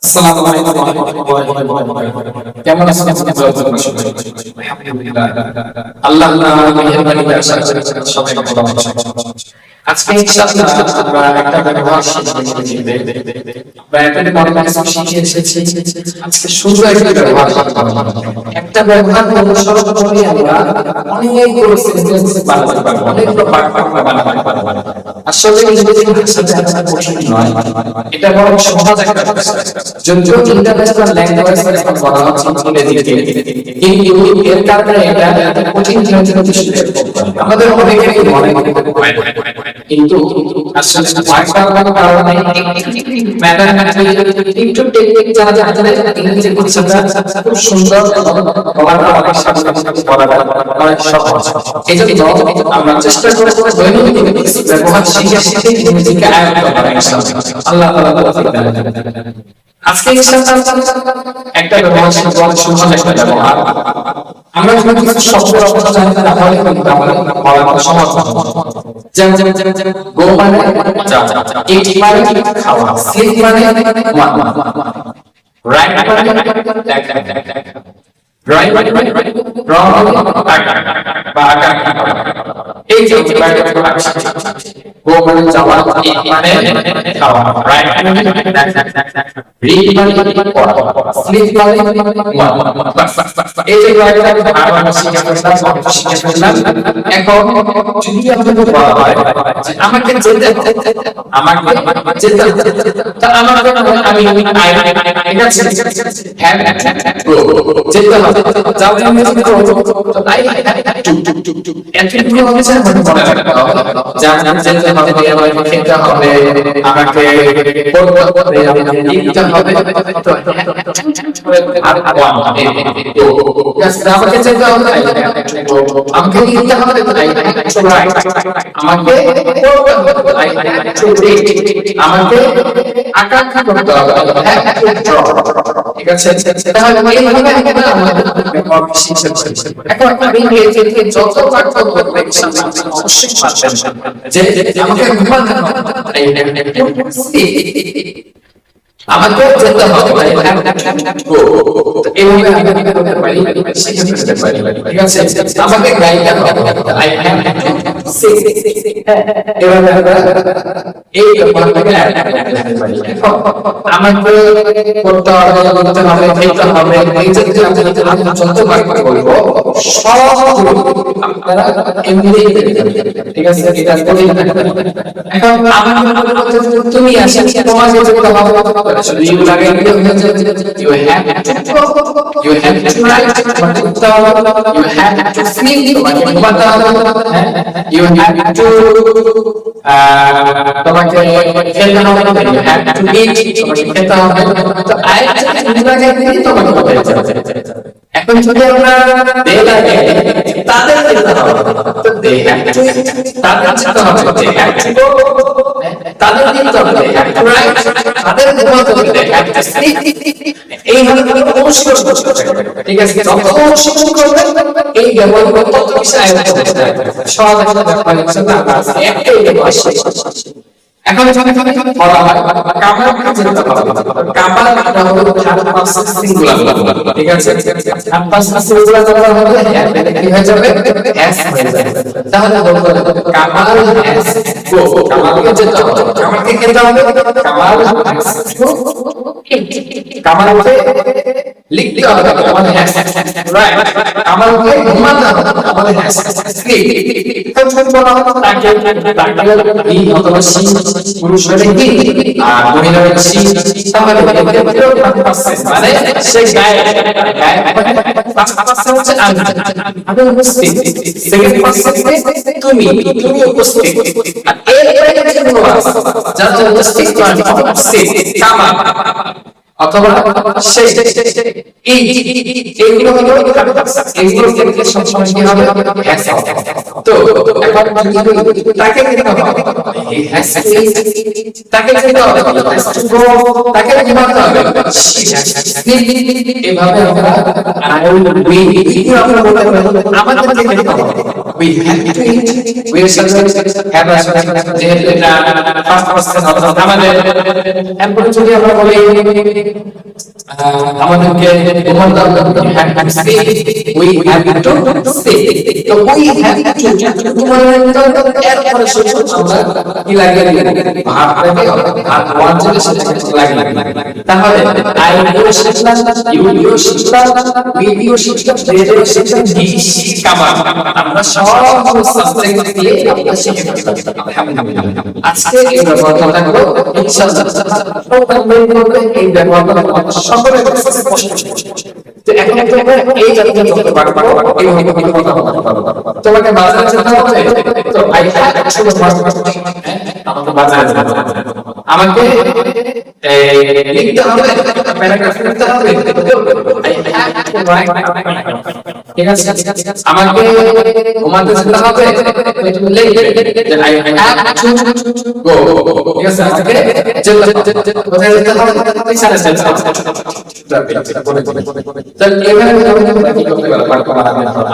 আসসালামু আলাইকুম ওয়া রাহমাতুল্লাহি ওয়া বারাকাতুহু। কেমন আছেন আলহামদুলিল্লাহ। আল্লাহ তাআলার মেহেরবানিতে সবাই ভালো আছেন। আজকে ইনশাআল্লাহ আমরা একটা ব্যবহার শিখতে ব্যাটারি মডেল শিখে এসেছি। আজকে শুরু একটা ব্যবহার একটা ব্যবহার অনুসরণ করে আমরা অনেকগুলো সেন্টেন্স বানাতে পারবো, অনেকগুলো বাক্য বানাতে পারবো। আসলে ইংরেজি ভাষাটা এত কঠিন নয়, এটা বড় সহজ একটা ভাষা। যদিও ইন্টারন্যাশনাল ল্যাঙ্গুয়েজ এখন বলা হচ্ছে ইংরেজিকে, কিন্তু এর কারণে এটা কঠিন আমাদের অনেকেরই মনে হয়, কিন্তু আসলে ভয়টার কারণে একটু টেকনিক জানা যায় ইংরেজি ভাষাটা খুব সুন্দর এবং বলাটা অনেক সাবধানে বলাটা অনেক সহজ। এজন্য আমরা চেষ্টা করব দৈনন্দিন ব্যবহার শিখে শিখে ইংরেজিকে আয়ত্ত করা ইনশাআল্লাহ। আল্লাহ তাআলা আজকে ইনশাআল্লাহ একটা ব্যবহার শিখব, সহজ একটা ব্যবহার। আমরা যখন কিছু শব্দের অর্থ জানি তাহলে কিন্তু আমাদের বলাটা সহজ হবে। যেমন গো মানে যা, ইট মানে খাওয়া, স্লিপ মানে ঘুমানো, রাইট মানে রাইট রং বা এই যে গো মানে যাওয়া, ইট মানে খাওয়া, রাইট মানে রিড মানে পড়া, স্লিপ মানে ঘুমানো। এই যে আমরা শিখে ফেললাম। এখন যদি আপনাদের বলা হয় আমাকে যেতে তা আমার আমি এটা হ্যাভ গো যেতে হবে, যাও আমি আই এতটুকু হচ্ছে মনে রাখতে হবে। যেতে হবে, আমাকে খেতে হবে, আমাকে পড়তে হবে, আমাকে লিখতে হবে, তো আর আমাকে যেতে হবে, আমাকে লিখতে হবে, আমাকে আকাঙ্ক্ষা করতে হবে, ঠিক আছে? তাহলে এইভাবে আমরা এখন আমি একে যত পার্থক্য করবে অবশ্যই পারবেন যে আমাকে ঘুমাতে হবে, আমাকে যেতে হবে, এইভাবে আমি কি করতে পারি, শিখে ফেলতে পারি, ঠিক আছে? আমাকে গাইতে হবে, আই হ্যাভ টু এভাবে আমরা এই ব্যাপারটাকে রাখতে পারি। আমাকে করতে হবে, বলতে হবে, খেতে হবে, এই যে আমি যত বাক্য বলবো সবগুলো আপনারা এমনিই ঠিক আছে? এটা করে এখন আমাকে তুমি আসে তোমাকে যেতে হবে, you লাগাই দিও, you have to write, you have to sleep, you have to তোমাকে খেতে হবে, you have to eat, তোমাকে খেতে হবে। তো আই তুমি লাগাই দিই, তোমাকে বলতে হবে। এখন যদি আমরা দে লাগে তাদের খেতে হবে, তো দে have to তাদের খেতে হবে, দে have to তাদের দিতে হবে, দে have to write, তাদের ঘুমাতে হবে, দে have to sleep। এইভাবে অনুশীলন করতে হবে, ঠিক আছে? যত অনুশীলন করবেন এই ব্যবহার তত বেশি আয়ত্ত করতে হবে। সহজ একটা ব্যাপার হিসেবে আমরা একটাই ব্যবহার শিখছি। এখন যখন বলা হয় কামাল যেতে হবে, কামাল এটা হলো থার্ড পারসন সিঙ্গুলার, ঠিক আছে? থার্ড পারসন সিঙ্গুলার হবে কি হয়ে যাবে, হ্যাজ হয়ে যাবে। তাহলে বলতে হবে কামাল হ্যাজ গো, কামালকে যেতে হবে, কামালকে খেতে হবে, কামাল হ্যাজ গো, কামালকে লিখতে হবে, কামাল হ্যাজ রাইট, কামালকে ঘুমাতে হবে, কামাল হ্যাজ স্লিপ। এখন বলা হয় তাকে ই অথবা সি, পুরুষ হলে কি আর মহিলা হলে সি, তাহলে মানে সে গায়ে ফার্স্ট হচ্ছে আমি উপস্থিত, সেকেন্ড পারসন তুমি উপস্থিত, আর এরপরে যেগুলো আছে যারা উপস্থিত মানে উপস্থিত কামা অথবা সেই এই এইগুলো হলো এইগুলো থেকে সবসময় কি হবে, হ্যাজ। তো এখন তাকে কি হবে, হি হ্যাজ টু, তাকে কি হবে, হ্যাজ টু গো, তাকে কি করতে হবে, শি হ্যাজ টু। এভাবে আমরা আই উই কি আমরা বলতে পারি আমাদের কি হবে, we have to it, we have যেহেতু এটা ফার্স্ট পারসন আমাদের। এরপরে যদি আমরা বলি আমাদেরকে ঘুমাতে হবে, we have to stay, তো we have to ঘুমাতে হবে, এরপরে আমরা কি লাগে ভাবটাকে ভাব ওয়ান থেকে সেটা লাগে। তাহলে I will শিখলাম, you will শিখলাম, we will শিখলাম, they will শিখলাম, he কামান আমরা সব সাবজেক্ট দিয়ে আমরা শিখে ফেললাম। আলহামদুলিল্লাহ আজকে এই ব্যবহারটা থাকলো ইনশাআল্লাহ এই ব্যবহারটা সকলের কাছে স্পষ্ট। তো এখন তোমরা এই জাতীয় যত পারবো এইভাবে কথা বলতে তোমাকে বাজারে যেতে হবে, তো আই হ্যাভ অ্যাকচুয়ালি আমাকে বাজারে যেতে হবে, আমাকে লিখতে হবে, প্যারাগ্রাফ লিখতে হবে, আই হ্যাভ টু রাইট, ঠিক আছে? আমাকে ঘুমাতে যেতে হবে, তুমি লিখবে আই হ্যাভ টু গো, ঠিক আছে? আমাকে কোথায় যেতে হবে, পিছনে যেতে হবে।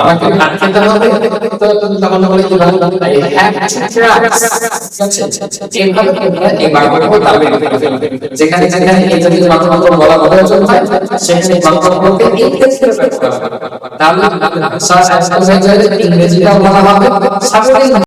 আমাকে ভাত খেতে হবে, তো তুমি তখন বলে কি ভালো আই হ্যাভ এই বাক্যগুলো তারপরে যেখানে যেখানে এই জাতীয় বাক্যগুলো বলা প্রয়োজন হয় সেখানে বাক্যগুলোকে ইংরেজিতে ব্যবহার করতে হবে। তাহলে ইংরেজিটা বলা হবে,